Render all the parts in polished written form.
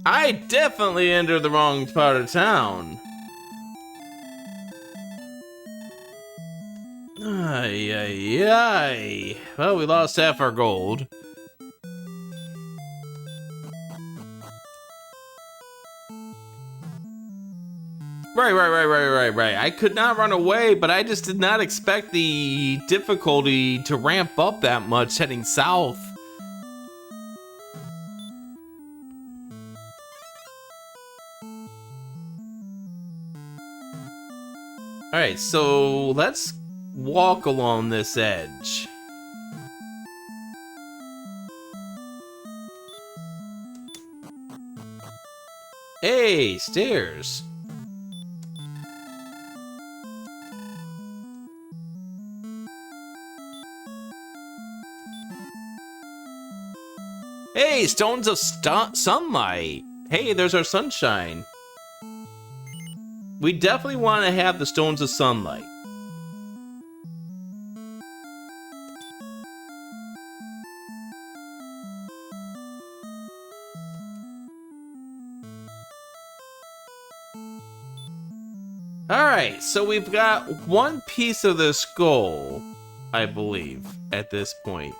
I definitely entered the wrong part of town. Ay, ay, ay. Well, we lost half our gold. Right. I could not run away, but I just did not expect the difficulty to ramp up that much heading south. Alright, so let's walk along this edge. Hey, stairs. Hey, stones of sunlight. Hey, there's our sunshine. We definitely want to have the stones of sunlight. Alright, so we've got one piece of the skull, I believe, at this point.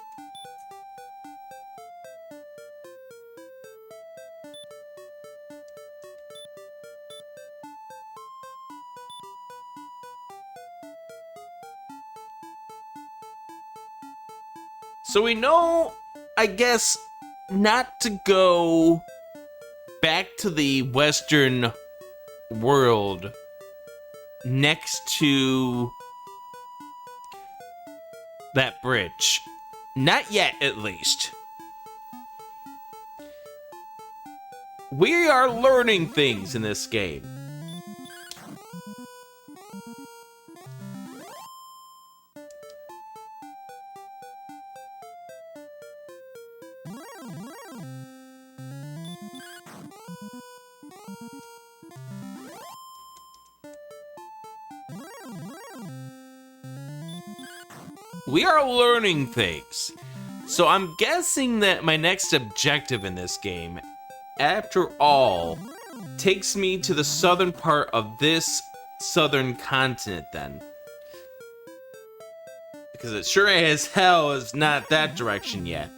So we know, I guess, not to go back to the Western world next to that bridge. Not yet, at least. We are learning things in this game. We are learning things. So I'm guessing that my next objective in this game, after all, takes me to the southern part of this southern continent then. Because it sure as hell is not that direction yet.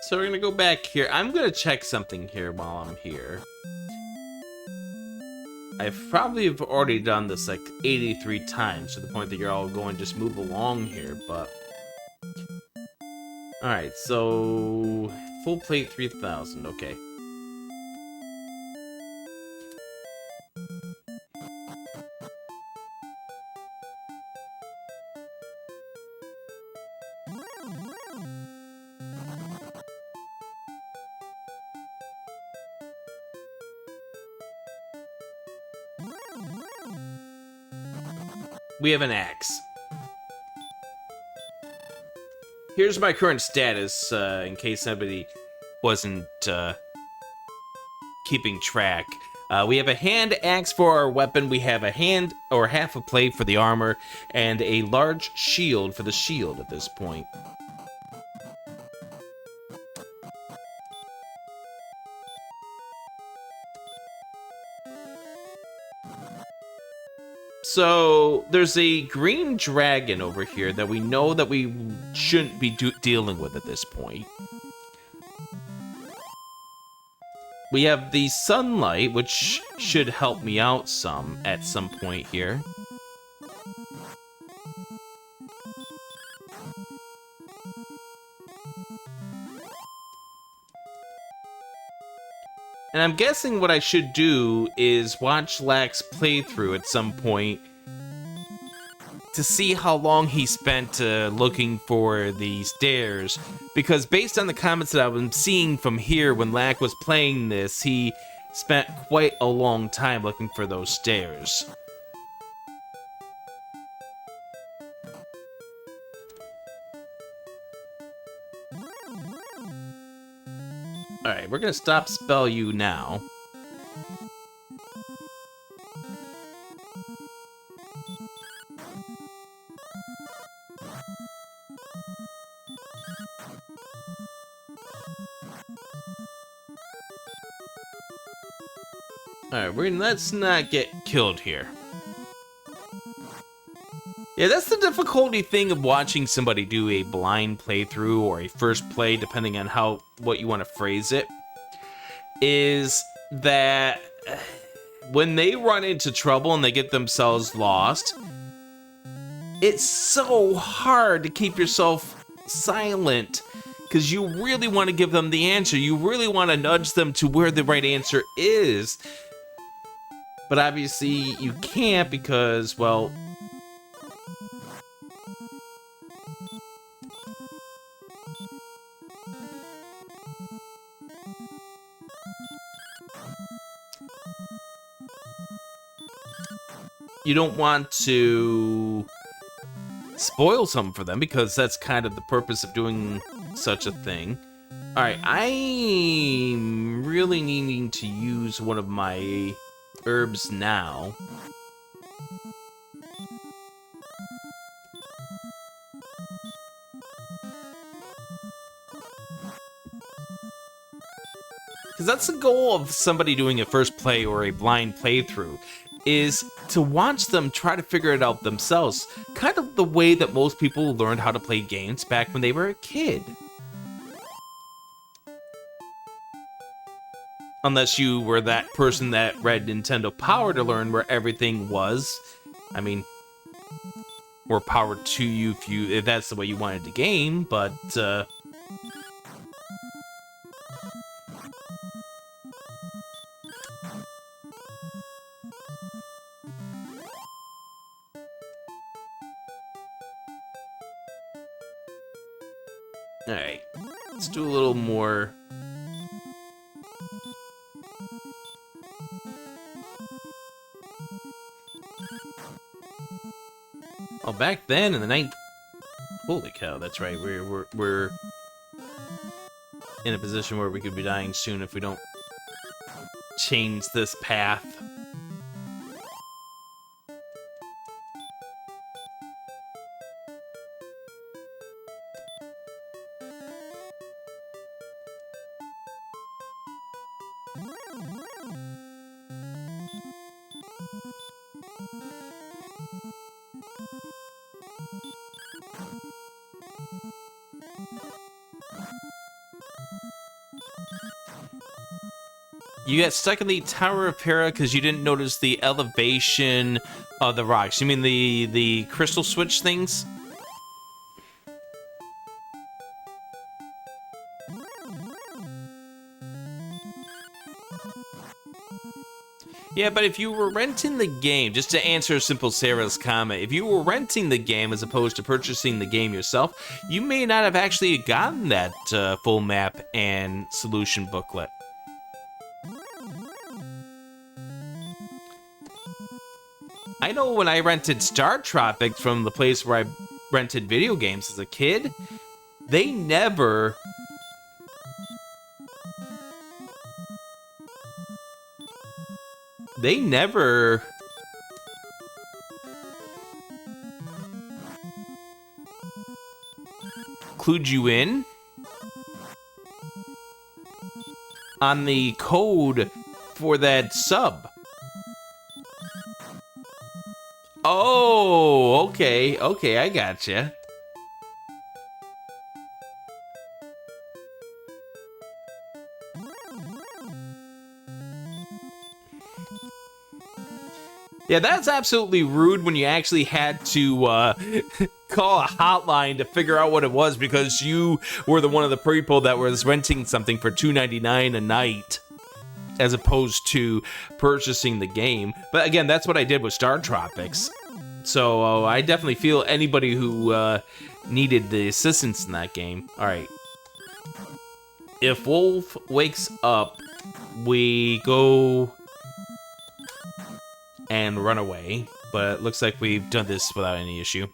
So we're gonna go back here. I'm gonna check something here while I'm here. I've probably have already done this like 83 times to the point that you're all going to just move along here, but... Alright, so... Full plate 3000, okay. We have an axe. Here's my current status, in case anybody wasn't keeping track. We have a hand axe for our weapon, we have a hand or half a plate for the armor, and a large shield for the shield at this point. So, there's a green dragon over here that we know that we shouldn't be dealing with at this point. We have the sunlight, which should help me out some at some point here. And I'm guessing what I should do is watch Lack's playthrough at some point to see how long he spent looking for the stairs. Because based on the comments that I was seeing from here when Lack was playing this, he spent quite a long time looking for those stairs. Alright, we're gonna stop spell you now. Alright, let's not get killed here. Yeah, that's the difficulty thing of watching somebody do a blind playthrough or a first play, depending on what you want to phrase it, is that when they run into trouble and they get themselves lost, it's so hard to keep yourself silent because you really want to give them the answer. You really want to nudge them to where the right answer is. But obviously you can't because, well, you don't want to spoil something for them because that's kind of the purpose of doing such a thing. Alright, I'm really needing to use one of my herbs now. Because that's the goal of somebody doing a first play or a blind playthrough, is to watch them try to figure it out themselves. Kind of the way that most people learned how to play games back when they were a kid. Unless you were that person that read Nintendo Power to learn where everything was. I mean, more power to you if that's the way you wanted to game, but alright, let's do a little more. Oh, back then in the night. Holy cow, that's right. We're in a position where we could be dying soon if we don't change this path. You got stuck in the Tower of Para because you didn't notice the elevation of the rocks. You mean the crystal switch things? Yeah, but if you were renting the game, just to answer Simple Sarah's comment, if you were renting the game as opposed to purchasing the game yourself, you may not have actually gotten that full map and solution booklet. I know when I rented Star Tropics from the place where I rented video games as a kid, they never clued you in on the code for that sub. Oh, okay, I gotcha. Yeah, that's absolutely rude when you actually had to call a hotline to figure out what it was because you were one of the people that was renting something for $2.99 a night. as opposed to purchasing the game. But again, that's what I did with Star Tropics. So I definitely feel anybody who needed the assistance in that game. All right. If Wolf wakes up, we go and run away. But it looks like we've done this without any issue.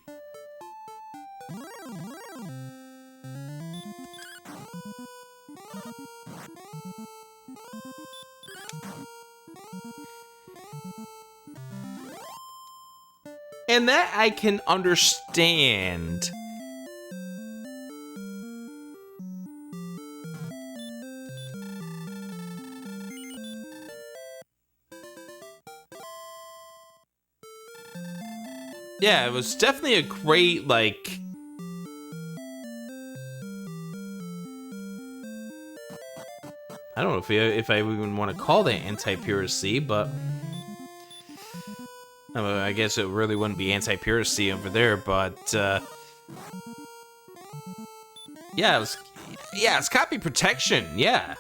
And that I can understand. Yeah, it was definitely a great, like... I don't know if I even want to call that anti-piracy, but... I guess it really wouldn't be anti-piracy over there, but... Yeah, it's copy protection, yeah.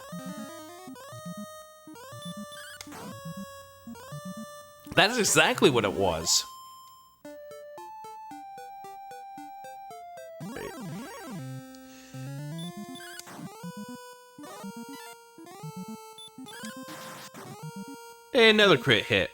That is exactly what it was. Another crit hit.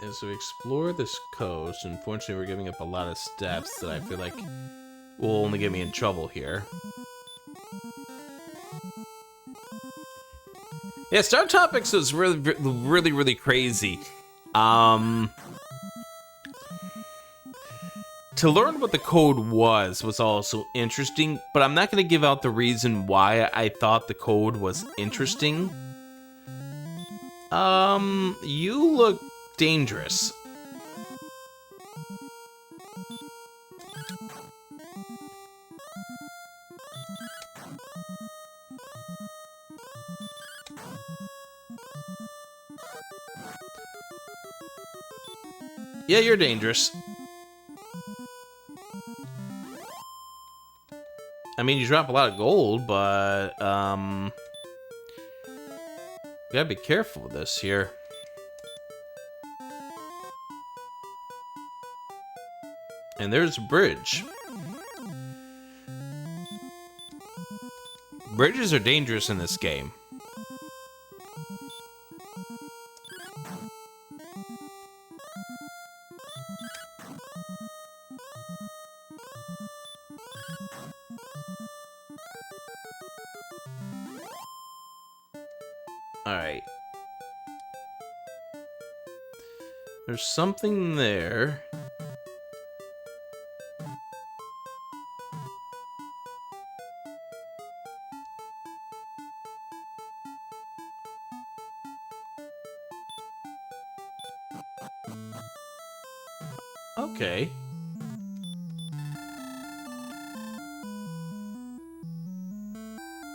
As we explore this coast, unfortunately we're giving up a lot of steps that I feel like will only get me in trouble here. Yeah, Star Tropics was really crazy. To learn what the code was also interesting, but I'm not going to give out the reason why I thought the code was interesting. You look dangerous. Yeah, you're dangerous. I mean, you drop a lot of gold, but, you gotta be careful with this here. And there's a bridge. Bridges are dangerous in this game. Alright. There's something there. Okay.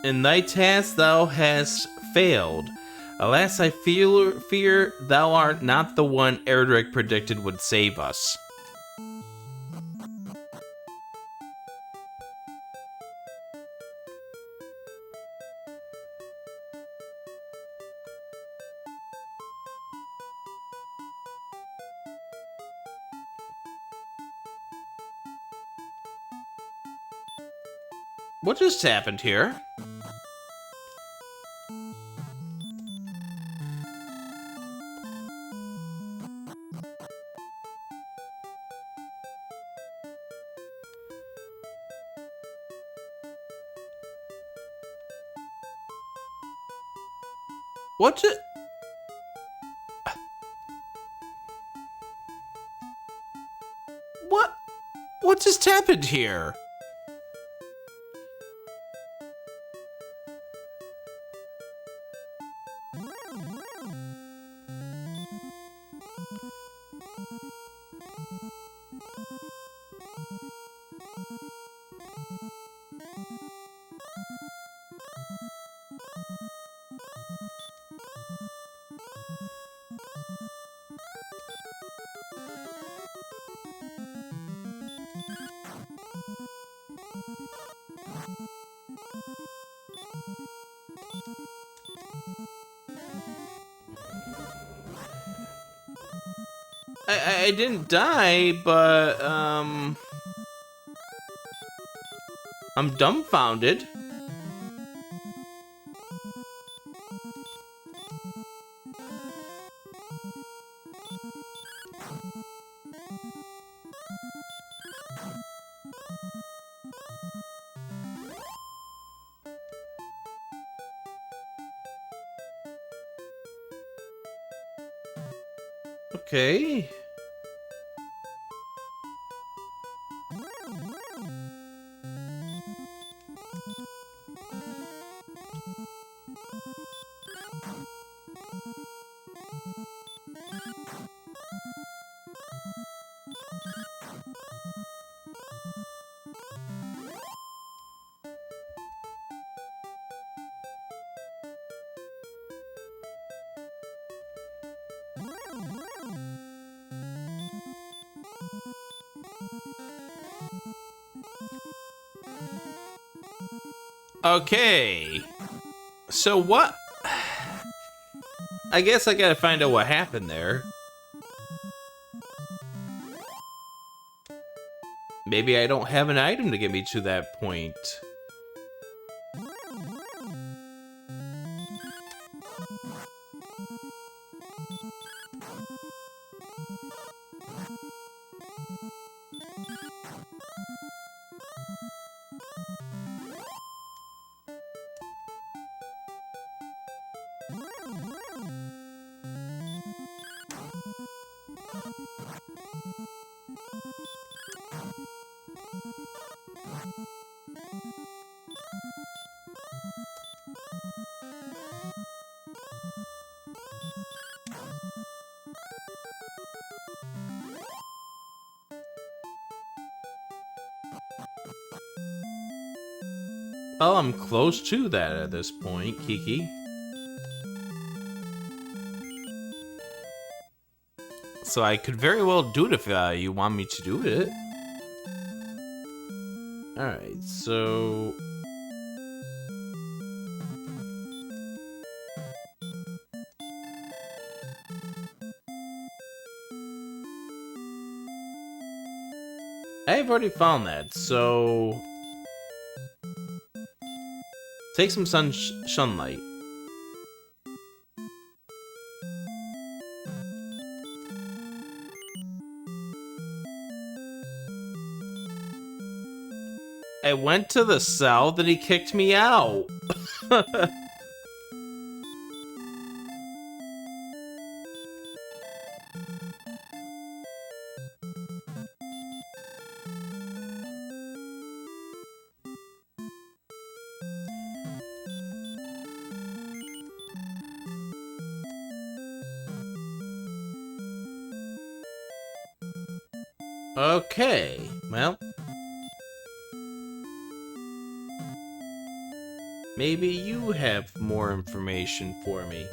In thy task thou hast failed. Alas, I fear thou art not the one Erdrick predicted would save us. What just happened here? What just... What just happened here? I didn't die, but, I'm dumbfounded. Okay. Okay. So what? I guess I gotta find out what happened there. Maybe I don't have an item to get me to that point. Well, I'm close to that at this point, Kiki. So I could very well do it if you want me to do it. Alright, so... I've already found that, so... Take some sunlight. I went to the south and he kicked me out. Okay, well. Maybe you have more information for me.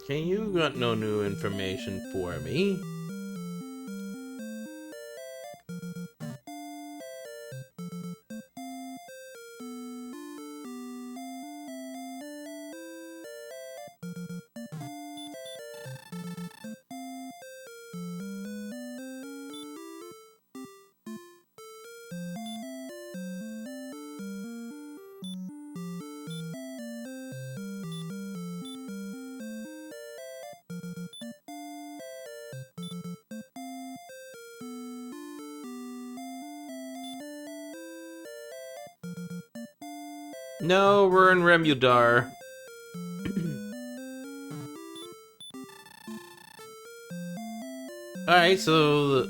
Okay, you got no new information for me. No, we're in Remudar. Alright, so...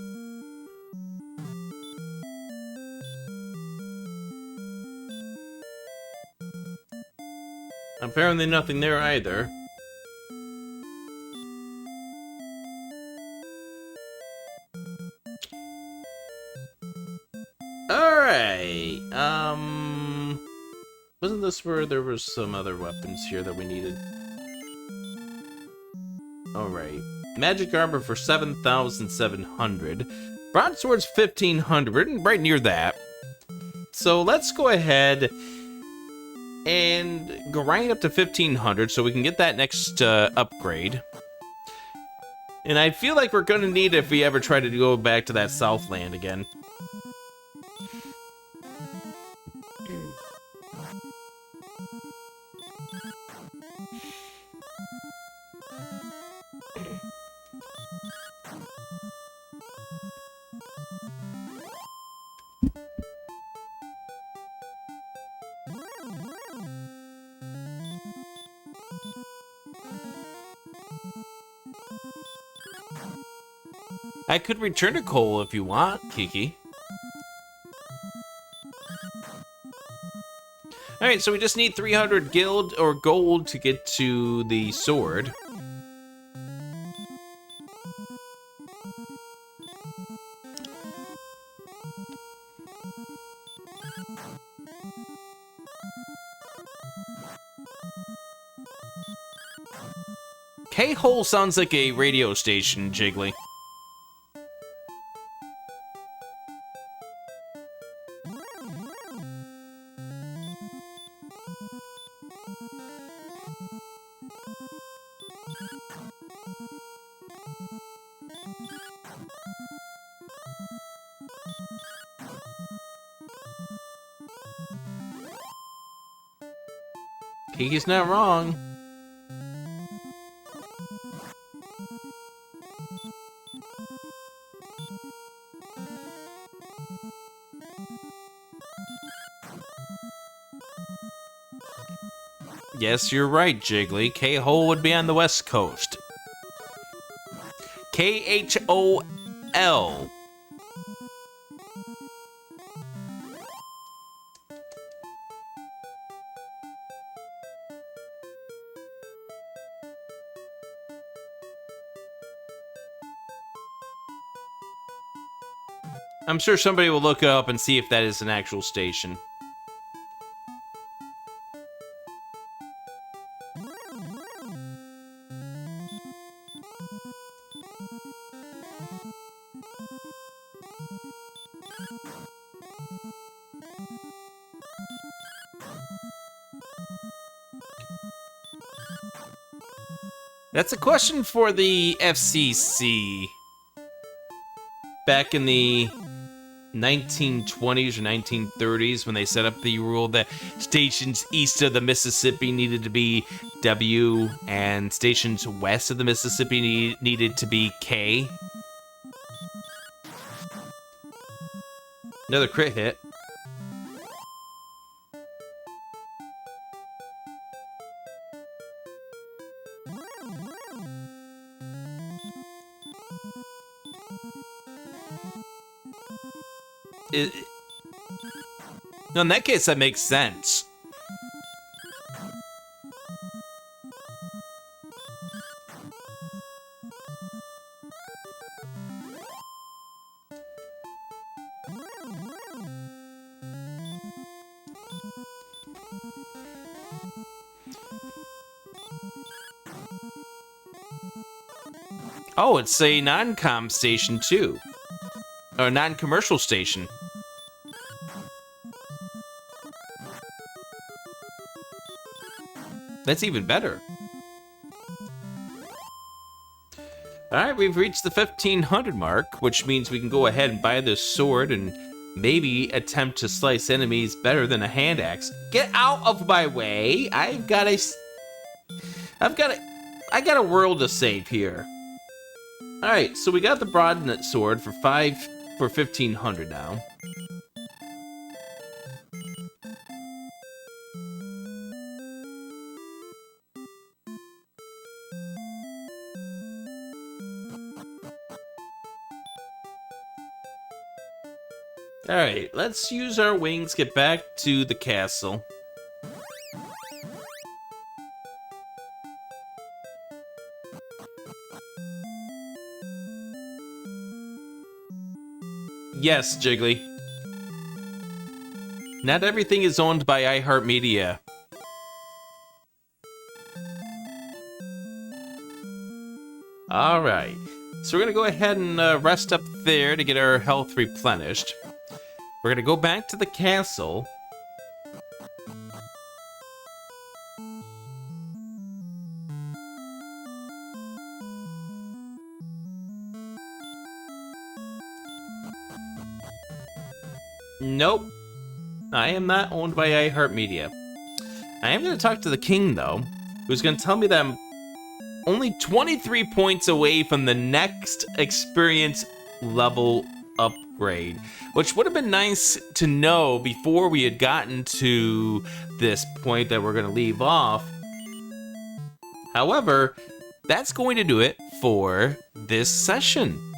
Apparently nothing there either. Alright, wasn't this where there was some other weapons here that we needed? Alright. Magic armor for 7,700. Broadsword's 1,500, right near that. So let's go ahead and grind up to 1500 so we can get that next upgrade. And I feel like we're gonna need it if we ever try to go back to that Southland again. I could return to coal if you want, Kiki. Alright, so we just need 300 guild or gold to get to the sword. K-hole sounds like a radio station, Jiggly. Kiki's not wrong. Yes, you're right, Jiggly. K-hole would be on the west coast. K-H-O-L. I'm sure somebody will look it up and see if that is an actual station. That's a question for the FCC. Back in the 1920s or 1930s, when they set up the rule that stations east of the Mississippi needed to be W and stations west of the Mississippi needed to be K. Another crit hit. No, in that case, that makes sense. Oh, it's a non-com station, too. Or a non-commercial station. That's even better. Alright, we've reached the 1500 mark, which means we can go ahead and buy this sword and maybe attempt to slice enemies better than a hand axe. Get out of my way! I got a world to save here. Alright, so we got the broadened sword for 1500 now. Alright, let's use our wings, get back to the castle. Yes, Jiggly. Not everything is owned by iHeartMedia. Alright, so we're gonna go ahead and rest up there to get our health replenished. We're gonna go back to the castle. Nope. I am not owned by iHeartMedia. I am going to talk to the king, though, who's going to tell me that I'm only 23 points away from the next experience level upgrade, which would have been nice to know before we had gotten to this point that we're going to leave off. However, that's going to do it for this session.